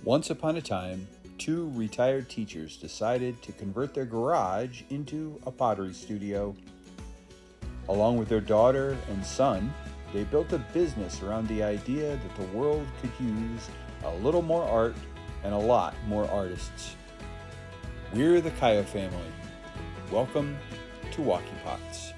Once upon a time, two retired teachers decided to convert their garage into a pottery studio. Along with their daughter and son, they built a business around the idea that the world could use a little more art and a lot more artists. We're the Kaya family. Welcome to Wocky Pots.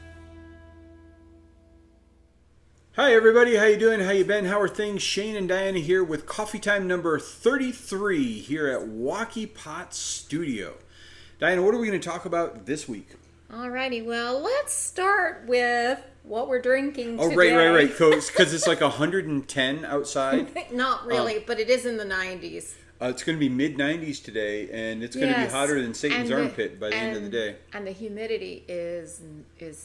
Hi everybody, how you doing? How you been? How are things? Shane and Diana here with coffee time number 33 here at Wocky Pots Studio. Diana, what are we going to talk about this week? Alrighty, well, let's start with what we're drinking today. Oh, right. Because it's like 110 outside. Not really, but it is in the 90s. It's going to be mid-90s today, and it's going to be hotter than Satan's armpit by the end of the day. And the humidity is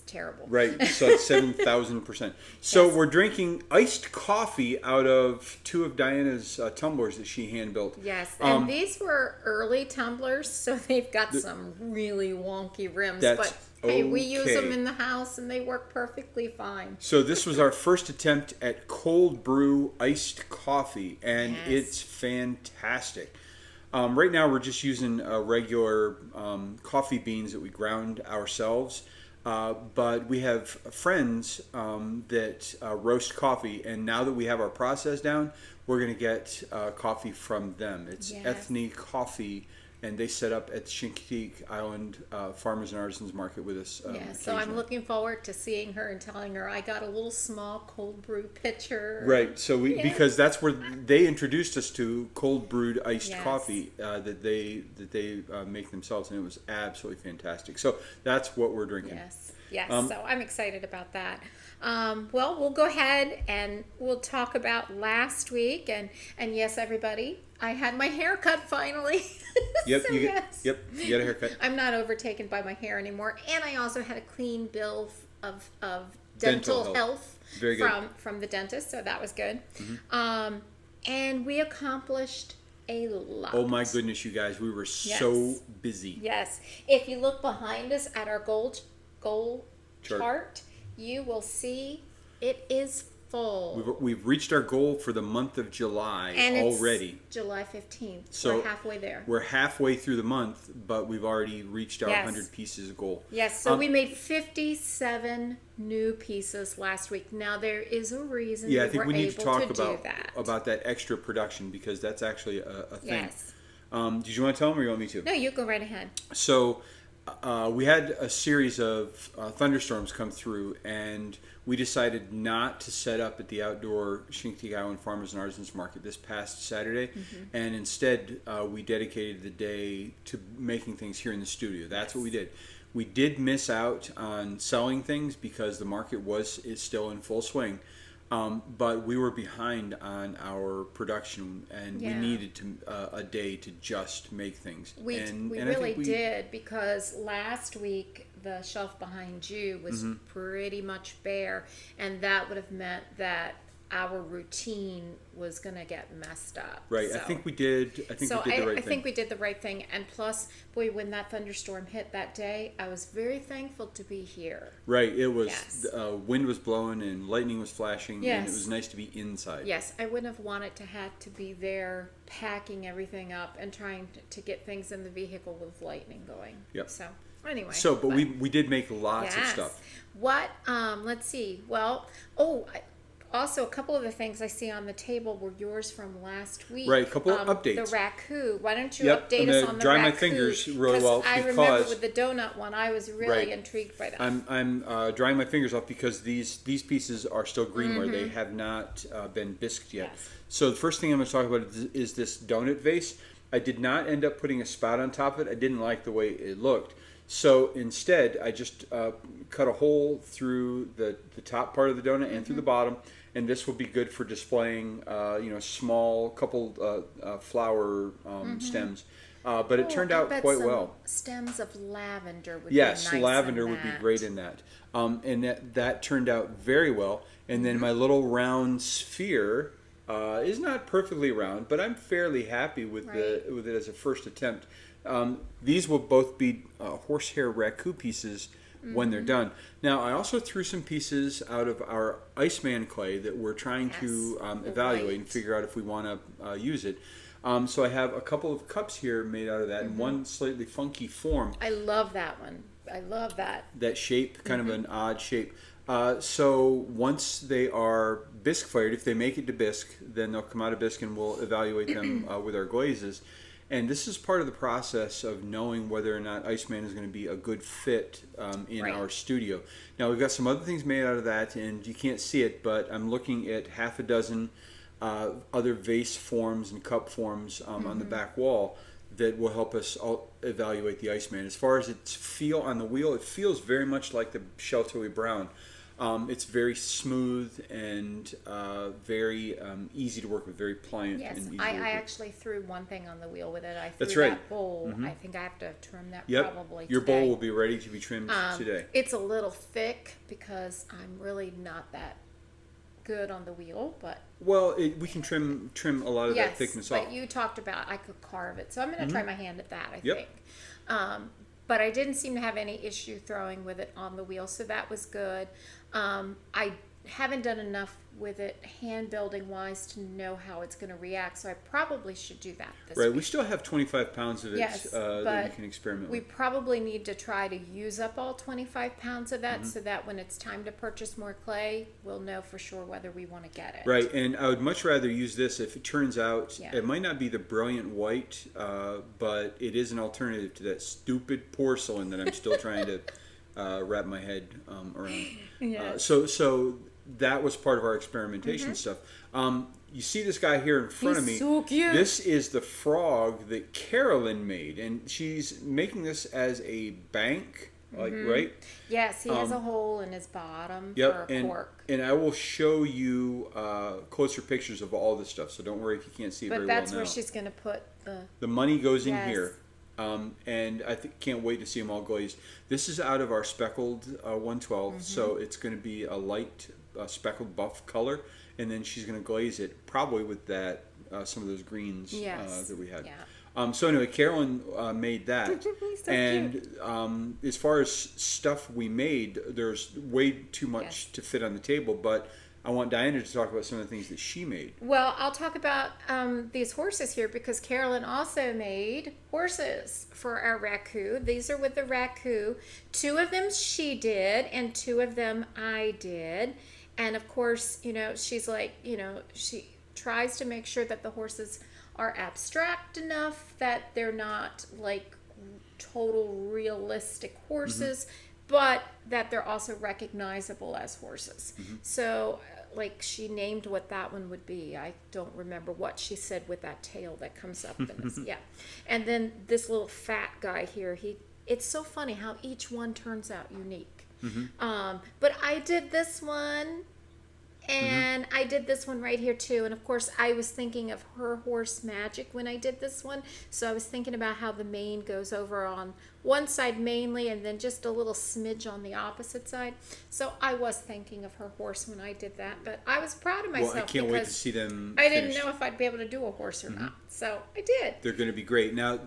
terrible. Right, so it's 7,000%. So we're drinking iced coffee out of two of Diana's tumblers that she hand-built. Yes, and these were early tumblers, so they've got some really wonky rims. But hey, we use them in the house, and they work perfectly fine. So this was our first attempt at cold brew iced coffee, and it's fantastic. Right now we're just using regular coffee beans that we ground ourselves, but we have friends that roast coffee, and now that we have our process down, we're going to get coffee from them. It's Ethne Coffee, and they set up at the Chincoteague Island Farmers and Artisans Market with us. So I'm looking forward to seeing her and telling her I got a little small cold brew pitcher. Right, so because that's where they introduced us to cold brewed iced coffee that they make themselves, and it was absolutely fantastic. So that's what we're drinking. Yes. So I'm excited about that. Well, we'll go ahead and we'll talk about last week, and yes, everybody, I had my hair cut finally. Yep, you got a haircut. I'm not overtaken by my hair anymore, and I also had a clean bill of dental health Very good. from the dentist, so that was good. Mm-hmm. And we accomplished a lot. Oh my goodness, you guys, we were so busy. Yes, if you look behind us at our goal chart, you will see it is full. We've reached our goal for the month of July already. It's July 15th. So we're halfway there. We're halfway through the month, but we've already reached our 100 pieces goal. Yes, so we made 57 new pieces last week. Now there is a reason I think we need to talk that. about that extra production, because that's actually a thing. Yes. Did you want to tell them, or you want me to? No, you go right ahead. So we had a series of thunderstorms come through, and we decided not to set up at the outdoor Chincoteague Island Farmers and Artisans Market this past Saturday, and instead we dedicated the day to making things here in the studio. That's what we did. We did miss out on selling things because the market is still in full swing. But we were behind on our production, and we needed a day to just make things. We really did, because last week the shelf behind you was pretty much bare, and that would have meant that our routine was going to get messed up. Right. So, I think we did the right thing. I think we did the right thing. And plus, boy, when that thunderstorm hit that day, I was very thankful to be here. Right. It was, wind was blowing and lightning was flashing, and it was nice to be inside. Yes. I wouldn't have wanted to have to be there packing everything up and trying to get things in the vehicle with lightning going. Yep. So, anyway. But we did make lots of stuff. What, let's see. Well, also, a couple of the things I see on the table were yours from last week. Right, a couple of updates. The raku. Why don't you update us on the raku? Dry my fingers really well, I remember with the donut one, I was really intrigued by that. I'm drying my fingers off because these pieces are still Greenware. They have not been bisqued yet. Yes. So the first thing I'm going to talk about is this donut vase. I did not end up putting a spout on top of it. I didn't like the way it looked. So instead, I just cut a hole through the top part of the donut and through the bottom, and this will be good for displaying, small couple flower stems. But it turned out quite well. Stems of lavender would be nice. Yes, lavender would be great in that. And that turned out very well. And then my little round sphere is not perfectly round, but I'm fairly happy with it as a first attempt. These will both be horsehair raku pieces when they're done. Now, I also threw some pieces out of our Iceman clay that we're trying to evaluate and figure out if we want to use it. So I have a couple of cups here made out of that, and one slightly funky form. I love that one. I love that. That shape, kind of an odd shape. So once they are bisque fired, if they make it to bisque, then they'll come out of bisque and we'll evaluate them with our glazes. And this is part of the process of knowing whether or not Iceman is going to be a good fit in our studio. Now, we've got some other things made out of that, and you can't see it, but I'm looking at half a dozen other vase forms and cup forms on the back wall that will help us evaluate the Iceman. As far as its feel on the wheel, it feels very much like the Sheltoe Brown. It's very smooth and very easy to work with, very pliant. Yes, and easy I to work with. actually threw one thing on the wheel with it. I threw That's right. that bowl. I think I have to trim that Yep. probably Your today. bowl will be ready to be trimmed today. It's a little thick because I'm really not that good on the wheel, but Well, we can trim a lot of that thickness off. but you talked about I could carve it, so I'm going to try my hand at that. I Yep. think. But I didn't seem to have any issue throwing with it on the wheel, so that was good. I haven't done enough with it hand building wise to know how it's going to react, so I probably should do that this Right, week. we still have 25 pounds of it Yes, that but we can experiment we with. probably need to try to use up all 25 pounds of that so that when it's time to purchase more clay, we'll know for sure whether we want to get it. Right, and I would much rather use this if it turns out, Yeah. it might not be the brilliant white, but it is an alternative to that stupid porcelain that I'm still trying to wrap my head around. Yes. So that was part of our experimentation stuff. You see this guy here in front of me. He's so cute. This is the frog that Carolyn made, and she's making this as a bank, right? Yes, he has a hole in his bottom Yep, for a cork. and I will show you closer pictures of all this stuff, so don't worry if you can't see it But very that's well now. where she's going to put the... The money goes in Yes. here, and I can't wait to see them all glazed. This is out of our speckled 112, so it's going to be a light speckled buff color, and then she's going to glaze it probably with that some of those greens that we had. Yeah. So anyway, Carolyn made that, He's so and as far as stuff we made, there's way too much to fit on the table. But I want Diana to talk about some of the things that she made. Well, I'll talk about these horses here because Carolyn also made horses for our raccoon. These are with the raccoon. 2 of them she did, and 2 of them I did. And of course, she's like, she tries to make sure that the horses are abstract enough that they're not like total realistic horses, but that they're also recognizable as horses. So, like, she named what that one would be. I don't remember what she said with that tail that comes up. And then this little fat guy here, it's so funny how each one turns out unique. But I did this one, and I did this one right here too. And of course, I was thinking of her horse Magic when I did this one. So I was thinking about how the mane goes over on one side mainly, and then just a little smidge on the opposite side. So I was thinking of her horse when I did that. But I was proud of myself Well, I can't wait to because see them I didn't finished. know if I'd be able to do a horse or not. So I did. They're going to be great. Now,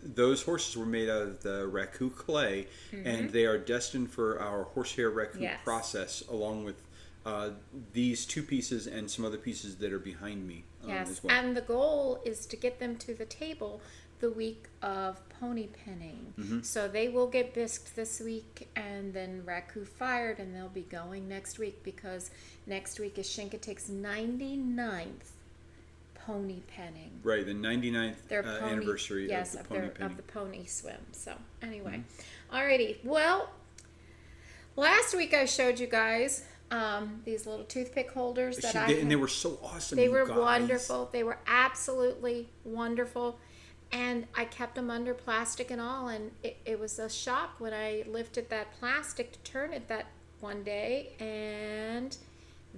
those horses were made out of the raccoon clay, and they are destined for our horsehair raccoon process, along with these 2 pieces and some other pieces that are behind me as well. And the goal is to get them to the table the week of pony penning. So they will get bisqued this week and then raccoon fired, and they'll be going next week because next week is Shinkatik's 99th pony penning. Right, the 99th Their pony, anniversary yes, of the pony penning. of the pony swim. So anyway, alrighty. Well, last week I showed you guys these little toothpick holders that And they were so awesome. They you were guys. wonderful. They were absolutely wonderful. And I kept them under plastic and all. And it was a shock when I lifted that plastic to turn it that one day. And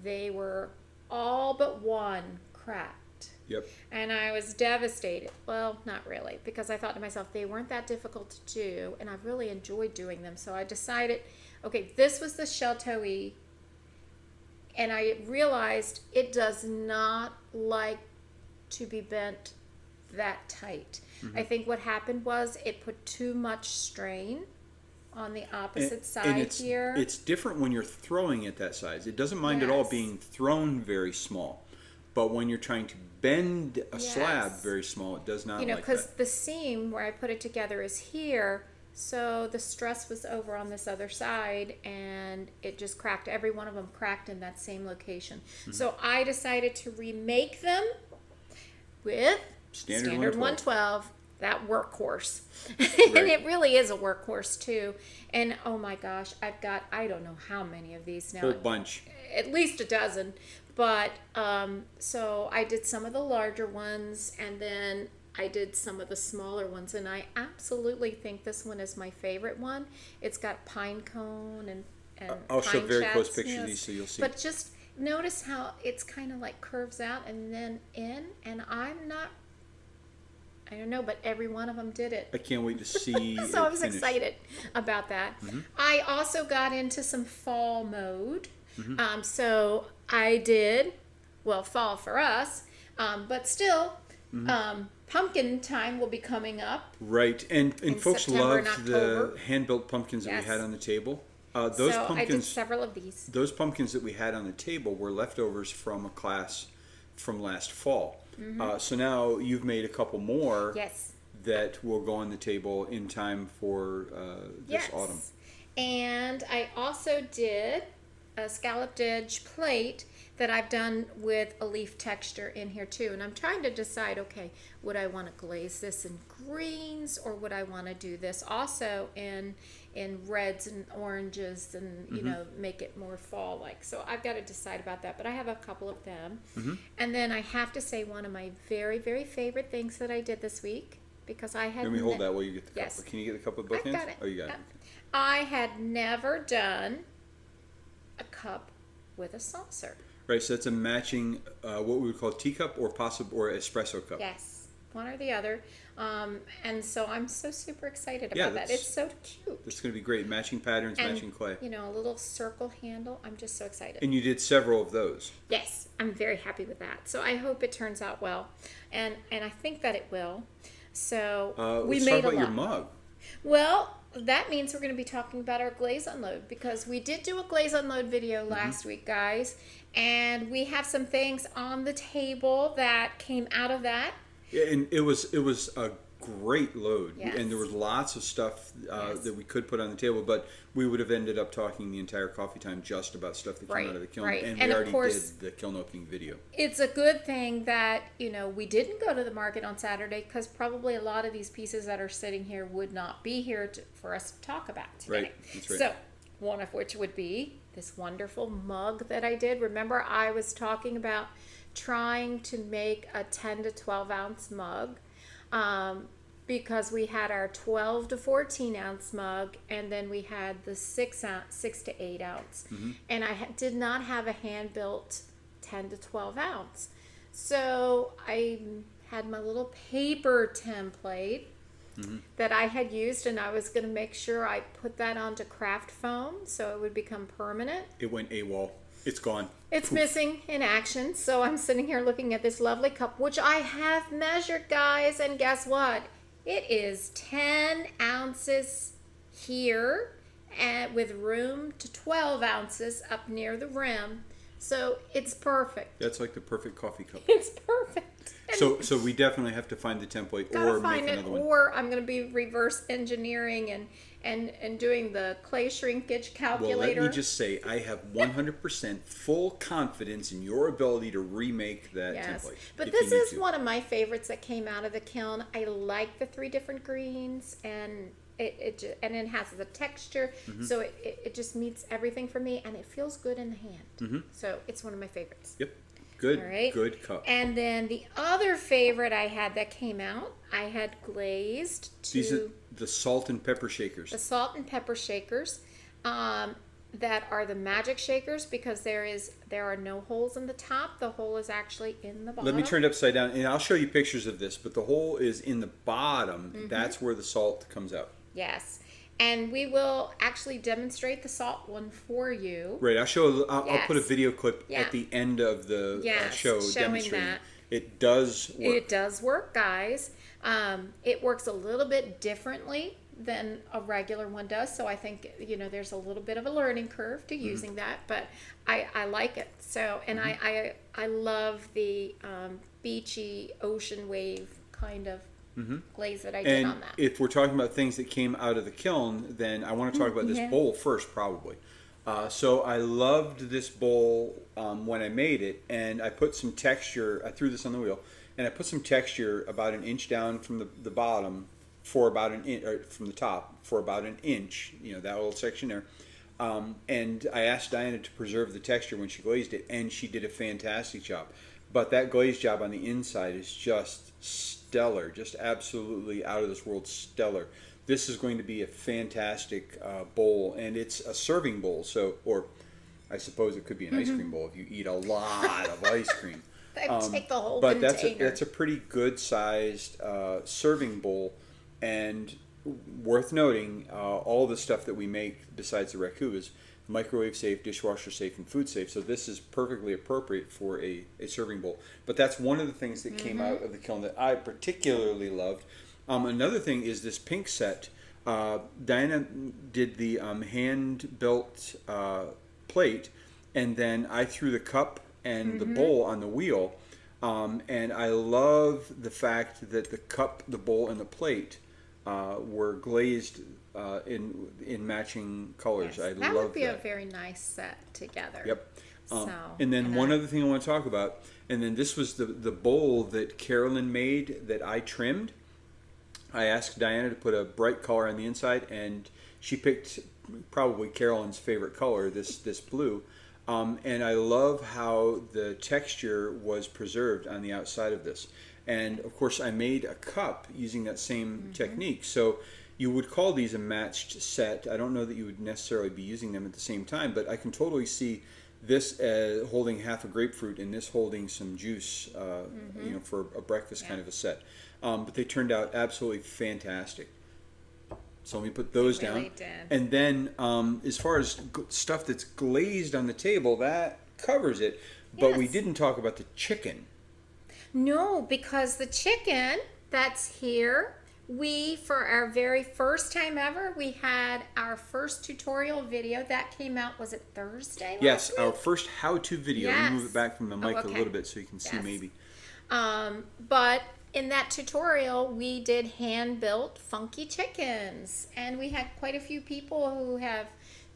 they were all but one cracked. Yep. And I was devastated. Well, not really, because I thought to myself, they weren't that difficult to do. And I really enjoyed doing them. So I decided, okay, this was the Sheltoe. And I realized it does not like to be bent that tight. I think what happened was it put too much strain on the opposite side and it's, here. It's different when you're throwing it that size. It doesn't mind at all Yes. being thrown very small. But when you're trying to bend a slab Yes. very small, it does not You know, like because that. the seam where I put it together is here, so the stress was over on this other side, and it just cracked. Every one of them cracked in that same location. So I decided to remake them with Standard 112, that workhorse. And Right. it really is a workhorse too. And oh my gosh, I've got, I don't know how many of these now. Whole bunch. At least a dozen. But so I did some of the larger ones, and then I did some of the smaller ones, and I absolutely think this one is my favorite one. It's got pine cone and I'll show pine very chats, close pictures you know, of these so you'll see. But just notice how it's kind of like curves out and then in, and I don't know, but every one of them did it. I can't wait to see So I it was finish. excited about that. I also got into some fall mode. So I did, well, fall for us, but still, pumpkin time will be coming up. Right, and folks September and loved the October. hand-built pumpkins that Yes. we had on the table. Those So I did pumpkins, several of these. those pumpkins that we had on the table were leftovers from a class from last fall. So now you've made a couple more Yes. that will go on the table in time for this Yes. autumn. And I also did a scalloped edge plate that I've done with a leaf texture in here too. And I'm trying to decide, okay, would I want to glaze this in greens, or would I want to do this also in reds and oranges and, you know, make it more fall-like. So I've got to decide about that, but I have a couple of them. And then I have to say one of my very, very favorite things that I did this week, because I had Let me hold that while you get the Yes. cup. Can you get the cup with both I've hands? got it. Oh, you got it. I had never done a cup with a saucer. Right, so that's a matching, what we would call teacup or espresso cup. Yes, one or the other. And so I'm so super excited Yeah, about that. that's- It's so cute. That's going to be great. Matching patterns, And, matching clay. you know, a little circle handle. I'm just so excited. And you did several of those. Yes, I'm very happy with that. So I hope it turns out well. And I think that it will. So we Let's made talk a about your lot. mug. Well, that means we're going to be talking about our glaze unload, because we did do a glaze unload video Mm-hmm. last week, guys, and we have some things on the table that came out of that. Yeah, and it was a great load, Yes. and there was lots of stuff Yes. that we could put on the table, but we would have ended up talking the entire coffee time just about stuff that came Right, out of the kiln, right. and And we of already course- did the kiln opening video. It's a good thing that, you know, we didn't go to the market on Saturday, because probably a lot of these pieces that are sitting here would not be here for us to talk about today. Right, that's right. So, one of which would be this wonderful mug that I did. Remember, I was talking about trying to make a 10 to 12 ounce mug, because we had our 12 to 14 ounce mug, and then we had the 6 to 8 ounce. And I did not have a hand built 10 to 12 ounce. So I had my little paper template that I had used, and I was going to make sure I put that onto craft foam so it would become permanent. It went AWOL. It's gone. It's missing in action, so I'm sitting here looking at this lovely cup, which I have measured, guys, and guess what? It is 10 ounces here, and with room to 12 ounces up near the rim. So it's perfect. That's like the perfect coffee cup. It's perfect. So we definitely have to find the template Gotta or find make it, another one. or I'm going to be reverse engineering and doing the clay shrinkage Well, calculator. let me just say, I have 100% full confidence in your ability to remake that Yes, template. but if this you need is to. one of my favorites that came out of the kiln. I like the 3 different greens, and it has the texture, so it just meets everything for me, and it feels good in the hand. So it's one of my favorites. Yep. Good. All right. Good cup. And then the other favorite I had that came out, I had glazed These are to the salt and pepper shakers. the salt and pepper shakers. That are the magic shakers, because there are no holes in the top. The hole is actually in the bottom. Let me turn it upside down, and I'll show you pictures of this, but the hole is in the bottom. That's where the salt comes out. Yes. And we will actually demonstrate the salt one for you. Right. I'll put a Yes. video clip Yeah. at the end of the Yes, show showing demonstrating. that. It does work. It does work, guys. It works a little bit differently than a regular one does. So I think, there's a little bit of a learning curve to using that, but I like it. So, and I love the beachy ocean wave kind of glaze that I did And on that. if we're talking about things that came out of the kiln, then I want to talk about this bowl first, probably. So I loved this bowl when I made it, and I put some texture. I threw this on the wheel, and I put some texture about an inch down from the bottom for about an inch, or from the top for about an inch. That little section there. And I asked Diana to preserve the texture when she glazed it, and she did a fantastic job. But that glaze job on the inside is just stellar, just absolutely out of this world stellar. This is going to be a fantastic bowl, and it's a serving bowl. So, or I suppose it could be an ice cream bowl if you eat a lot of ice cream. That would take the whole But container. that's a pretty good sized serving bowl, and worth noting, all the stuff that we make besides the raku is microwave safe, dishwasher safe, and food safe. So this is perfectly appropriate for a serving bowl. But that's one of the things that came out of the kiln that I particularly loved. Another thing is this pink set. Diana did the hand-built plate, and then I threw the cup and the bowl on the wheel. And I love the fact that the cup, the bowl, and the plate were glazed in matching colors. Yes, I that love would be that. a very nice set together. Yep. So, And then one other thing I want to talk about, and then this was the bowl that Carolyn made that I trimmed. I asked Diana to put a bright color on the inside, and she picked probably Carolyn's favorite color, this blue. And I love how the texture was preserved on the outside of this. And of course, I made a cup using that same technique. So you would call these a matched set. I don't know that you would necessarily be using them at the same time, but I can totally see this holding half a grapefruit and this holding some juice, for a breakfast kind of a set. But they turned out absolutely fantastic. So let me put those down. Really did. And then as far as stuff that's glazed on the table, that covers it. But we Yes. didn't talk about the chicken. No, because the chicken that's here, for our very first time ever, we had our first tutorial video that came out. Was it Thursday? Yes, last our week? first how-to video. Let me move Yes. it back from the mic okay. a little bit so you can see Yes. maybe. But in that tutorial, we did hand-built funky chickens, and we had quite a few people who have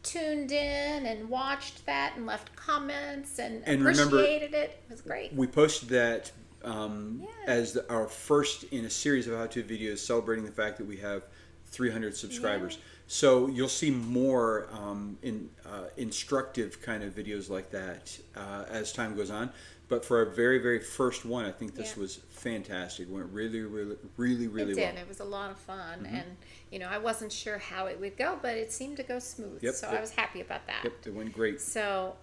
tuned in and watched that and left comments and remember, appreciated it. It was great. We posted that Yes. as our first in a series of how-to videos celebrating the fact that we have 300 subscribers. Yeah. So you'll see more instructive kind of videos like that as time goes on. But for our very, very first one, I think this Yeah. was fantastic. It went really, really, really, really It well. did. It was a lot of fun, and I wasn't sure how it would go, but it seemed to go smooth. Yep, So yep. I was happy about that. Yep, it went great. So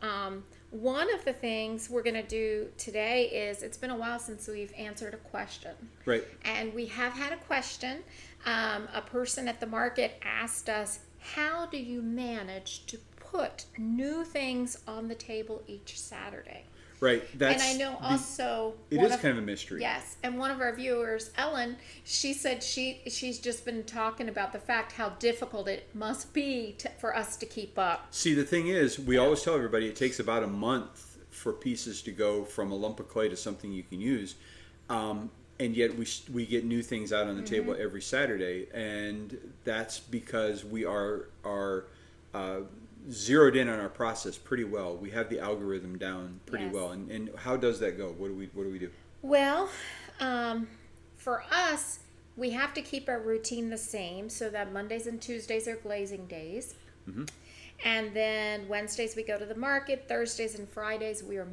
one of the things we're going to do today is, it's been a while since we've answered a question. Right. And we have had a question. A person at the market asked us, how do you manage to put new things on the table each Saturday? Right. That's And I know also it is kind of a mystery. Yes, and one of our viewers, Ellen, she said she's just been talking about the fact how difficult it must be for us to keep up. See, the thing is, we always tell everybody it takes about a month for pieces to go from a lump of clay to something you can use. And yet we get new things out on the table every Saturday, and that's because we are zeroed in on our process pretty well. We have the algorithm down pretty Yes. well. And how does that go? What do we do? Well, for us, we have to keep our routine the same, so that Mondays and Tuesdays are glazing days. And then Wednesdays we go to the market. Thursdays and Fridays we're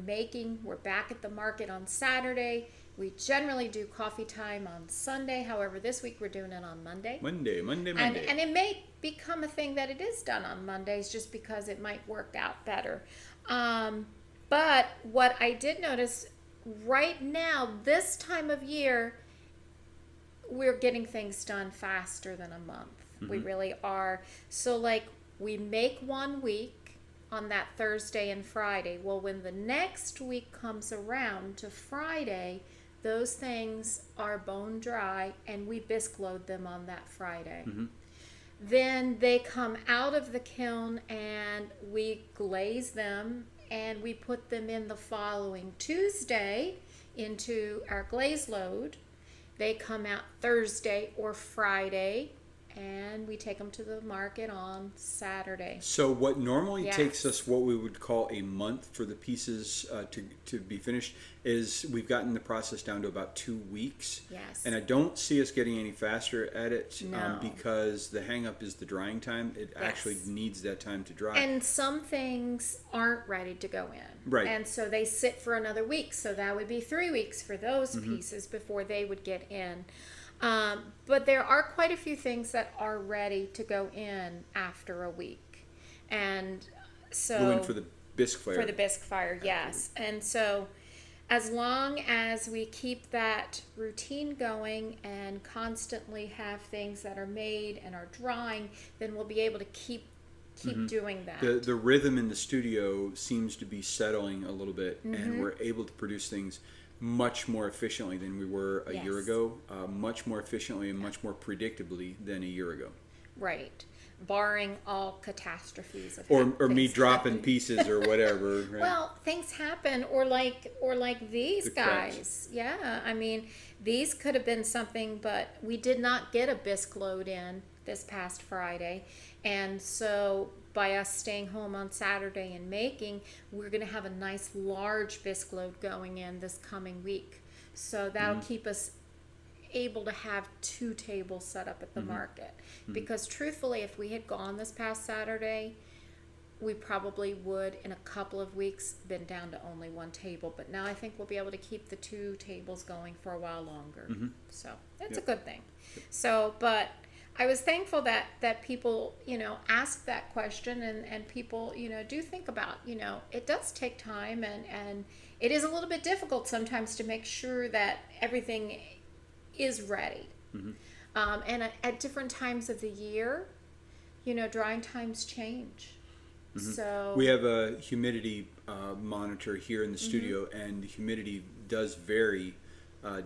back at the market on Saturday. We generally do coffee time on Sunday. However, this week we're doing it on Monday. Monday. And it may become a thing that it is done on Mondays just because it might work out better. But what I did notice right now, this time of year, we're getting things done faster than a month. We really are. So we make 1 week on that Thursday and Friday. Well, when the next week comes around to Friday, those things are bone dry and we bisque load them on that Friday. Then they come out of the kiln and we glaze them and we put them in the following Tuesday into our glaze load. They come out Thursday or Friday and we take them to the market on Saturday. So what normally Yes. takes us what we would call a month for the pieces to be finished is we've gotten the process down to about 2 weeks. Yes. And I don't see us getting any faster at it No. because the hang up is the drying time. It actually needs that time to dry. And some things aren't ready to go in. Right. And so they sit for another week. So that would be 3 weeks for those pieces before they would get in. But there are quite a few things that are ready to go in after a week. And so Go in for the bisque fire. for the bisque fire, yes. And so as long as we keep that routine going and constantly have things that are made and are drying, then we'll be able to keep doing that. The rhythm in the studio seems to be settling a little bit, and we're able to produce things much more efficiently than we were a year Yes. ago, much more efficiently and much more predictably than a year ago. Right. Barring all catastrophes of Or me things dropping happen. pieces or whatever. Right? Well, things happen, or like these The guys. cracks. Yeah, I mean, these could have been something, but we did not get a bisque load in this past Friday, and so by us staying home on Saturday and making, we're going to have a nice large bisque load going in this coming week. So that'll keep us able to have 2 tables set up at the market. Because truthfully, if we had gone this past Saturday, we probably would in a couple of weeks been down to only 1 table. But now I think we'll be able to keep the 2 tables going for a while longer. So that's a good thing. So, but I was thankful that people, ask that question and people, do think about, it does take time and it is a little bit difficult sometimes to make sure that everything is ready. And at different times of the year, drying times change. So we have a humidity monitor here in the studio, and the humidity does vary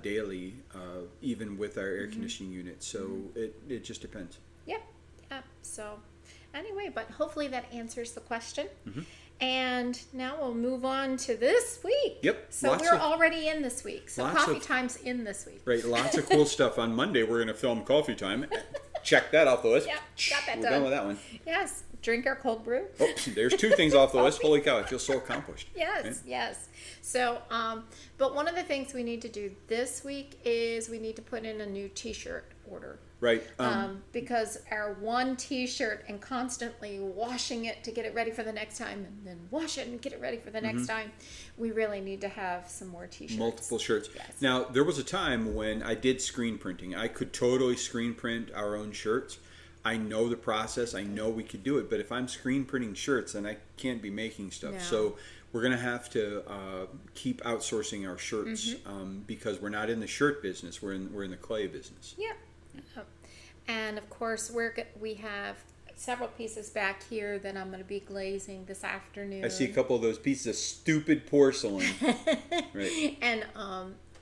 daily, even with our air conditioning unit. So it just depends. Yep. So anyway, but hopefully that answers the question. And now we'll move on to this week. Yep. So we're already in this week. So coffee time's in this week. Right, lots of cool stuff. On Monday, we're going to film coffee time. Check that off the list. Yep, got that We're done. done with that one. Yes. Drink our cold brew. Oh, there's 2 things off the list. Holy cow, I feel so accomplished. Yes, Right? yes. So, but one of the things we need to do this week is we need to put in a new T-shirt order. Right. Because our one T-shirt and constantly washing it to get it ready for the next time, and then wash it and get it ready for the next time, we really need to have some more T-shirts. Multiple shirts. Yes. Now, there was a time when I did screen printing. I could totally screen print our own shirts. I know the process. I know we could do it. But if I'm screen printing shirts, then I can't be making stuff. No. So we're going to have to keep outsourcing our shirts because we're not in the shirt business. We're in the clay business. Yep. And of course, we have several pieces back here that I'm going to be glazing this afternoon. I see a couple of those pieces of stupid porcelain. Right.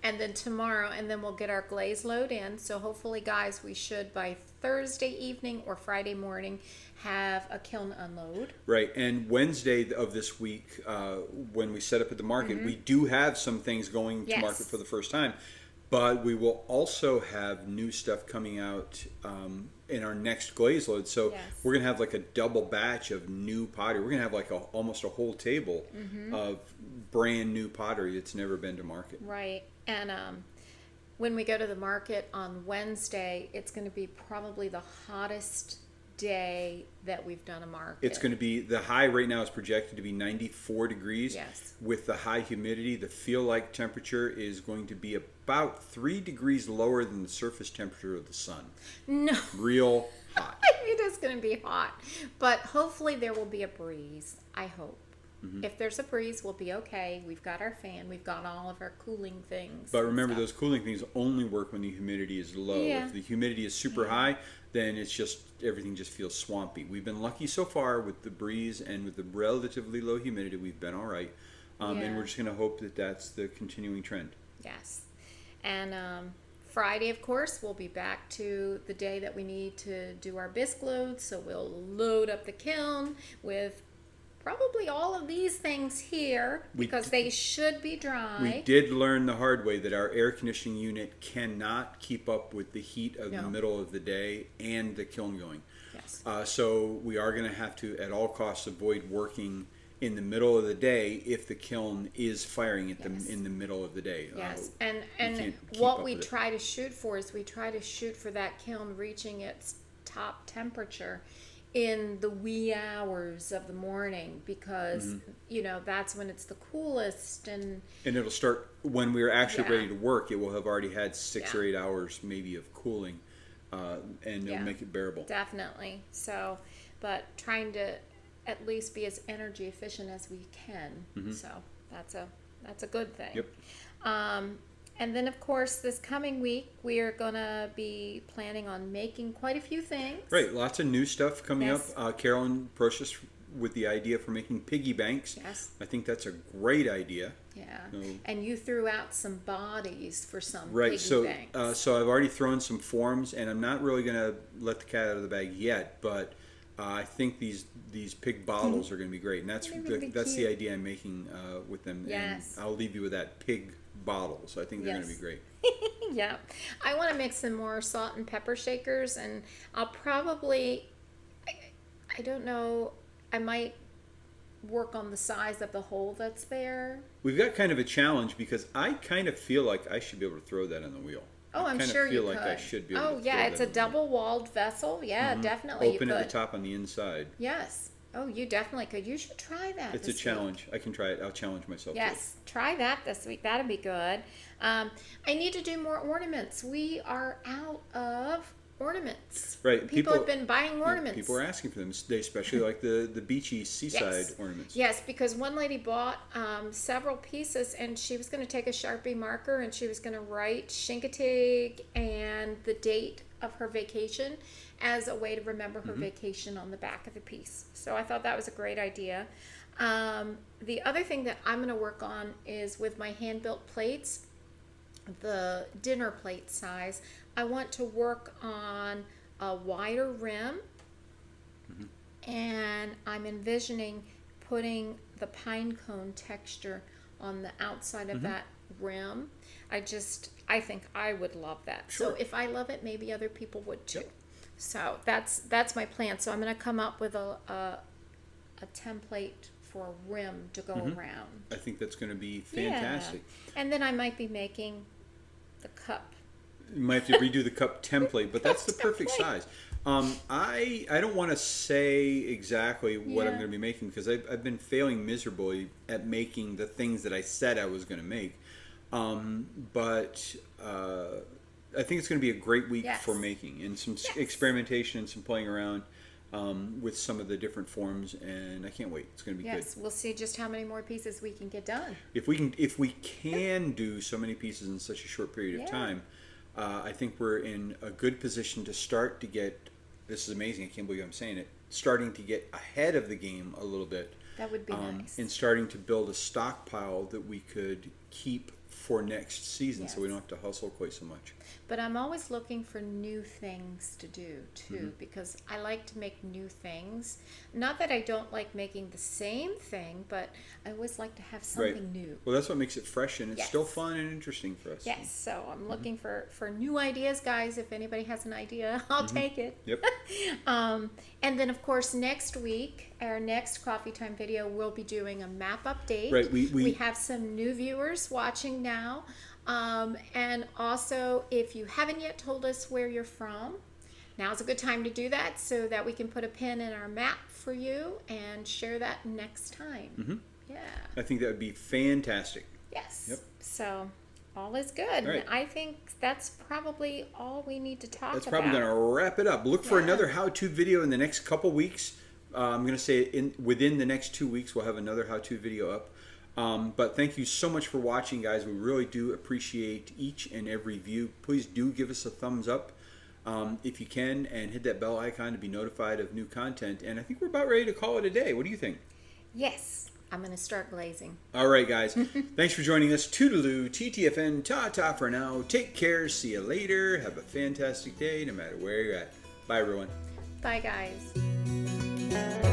And then tomorrow, and then we'll get our glaze load in. So hopefully, guys, we should by Thursday evening or Friday morning have a kiln unload. Right, and Wednesday of this week, when we set up at the market, we do have some things going to Yes. market for the first time, but we will also have new stuff coming out in our next glaze load. So Yes. we're gonna have like a double batch of new pottery. We're gonna have like almost a whole table of brand new pottery that's never been to market. Right. And when we go to the market on Wednesday, it's going to be probably the hottest day that we've done a market. It's going to be, the high right now is projected to be 94 degrees. Yes. With the high humidity, the feel-like temperature is going to be about 3 degrees lower than the surface temperature of the sun. No. Real hot. It is going to be hot. But hopefully there will be a breeze. I hope. If there's a breeze, we'll be okay. We've got our fan. We've got all of our cooling things. But and remember, stuff. those cooling things only work when the humidity is low. Yeah. If the humidity is super high, then it's just, everything just feels swampy. We've been lucky so far with the breeze and with the relatively low humidity. We've been all right. And Yeah. we're just going to hope that that's the continuing trend. Yes. And Friday, of course, we'll be back to the day that we need to do our bisque loads. So we'll load up the kiln with probably all of these things here because they should be dry. We did learn the hard way that our air conditioning unit cannot keep up with the heat of the middle of the day and the kiln going. Yes. So we are going to have to, at all costs, avoid working in the middle of the day if the kiln is firing at in the middle of the day. Yes, and what we try to shoot for is we try to shoot for that kiln reaching its top temperature in the wee hours of the morning because you know that's when it's the coolest, and it'll start when we're actually ready to work. It will have already had 6 or 8 hours maybe of cooling, and it'll make it bearable. Definitely. So, but trying to at least be as energy efficient as we can. So that's a good thing. Yep. And then, of course, this coming week, we are going to be planning on making quite a few things. Right. Lots of new stuff coming up. Carolyn approached us with the idea for making piggy banks. Yes. I think that's a great idea. Yeah. And you threw out some bodies for some piggy banks. So I've already thrown some forms, and I'm not really going to let the cat out of the bag yet, but I think these pig bottles are going to be great. And that's the idea I'm making with them. Yes. And I'll leave you with that, pig bottles. I think they're going to be great. Yeah. I want to make some more salt and pepper shakers, and I'll probably, I don't know, I might work on the size of the hole that's there. We've got kind of a challenge because I kind of feel like I should be able to throw that on the wheel. Oh, I'm sure you could. I feel like I should be able to throw yeah, it's a that double-walled vessel. Yeah, definitely Open you could. at the top on the inside. Yes. Oh, you definitely could. You should try that. It's a challenge. I can try it. I'll challenge myself. Yes, try that this week. That'd be good. I need to do more ornaments. We are out of ornaments. Right. People have been buying ornaments. People are asking for them. They especially like the beachy seaside ornaments. Yes, because one lady bought several pieces, and she was going to take a Sharpie marker and she was going to write Shinkatig and the date of her vacation as a way to remember her vacation on the back of the piece. So I thought that was a great idea. The other thing that I'm going to work on is with my hand-built plates, the dinner plate size. I want to work on a wider rim, and I'm envisioning putting the pine cone texture on the outside of that rim. I think I would love that. Sure. So if I love it, maybe other people would too. So that's my plan. So I'm going to come up with a template for a rim to go around. I think that's going to be fantastic. Yeah. And then I might be making the cup. You might have to redo the cup template, but that's the perfect size. I don't want to say exactly what I'm going to be making because I've been failing miserably at making the things that I said I was going to make. But I think it's going to be a great week for making and some experimentation and some playing around with some of the different forms, and I can't wait. It's going to be good. Yes, we'll see just how many more pieces we can get done. If we can do so many pieces in such a short period of time, I think we're in a good position to start to get. This is amazing. I can't believe I'm saying it. Starting to get ahead of the game a little bit. That would be nice. And starting to build a stockpile that we could keep for next season, so we don't have to hustle quite so much. But I'm always looking for new things to do too, because I like to make new things. Not that I don't like making the same thing, but I always like to have something new. Well, that's what makes it fresh, and it's still fun and interesting for us. Yes, so I'm looking for new ideas, guys. If anybody has an idea, I'll take it. Yep. And then, of course, next week, our next Coffee Time video, we'll be doing a map update. Right. We have some new viewers watching now. And also, if you haven't yet told us where you're from, now's a good time to do that so that we can put a pin in our map for you and share that next time. Yeah. I think that would be fantastic. Yes. Yep. So all is good. Right. And I think that's probably all we need to talk about. That's probably going to wrap it up. Look for another how-to video in the next couple weeks. I'm going to say within the next 2 weeks we'll have another how-to video up. But thank you so much for watching, guys. We really do appreciate each and every view. Please do give us a thumbs up if you can, and hit that bell icon to be notified of new content. And I think we're about ready to call it a day. What do you think? Yes. I'm going to start glazing. All right, guys. Thanks for joining us. Toodaloo, TTFN, ta-ta for now. Take care. See you later. Have a fantastic day no matter where you're at. Bye, everyone. Bye, guys.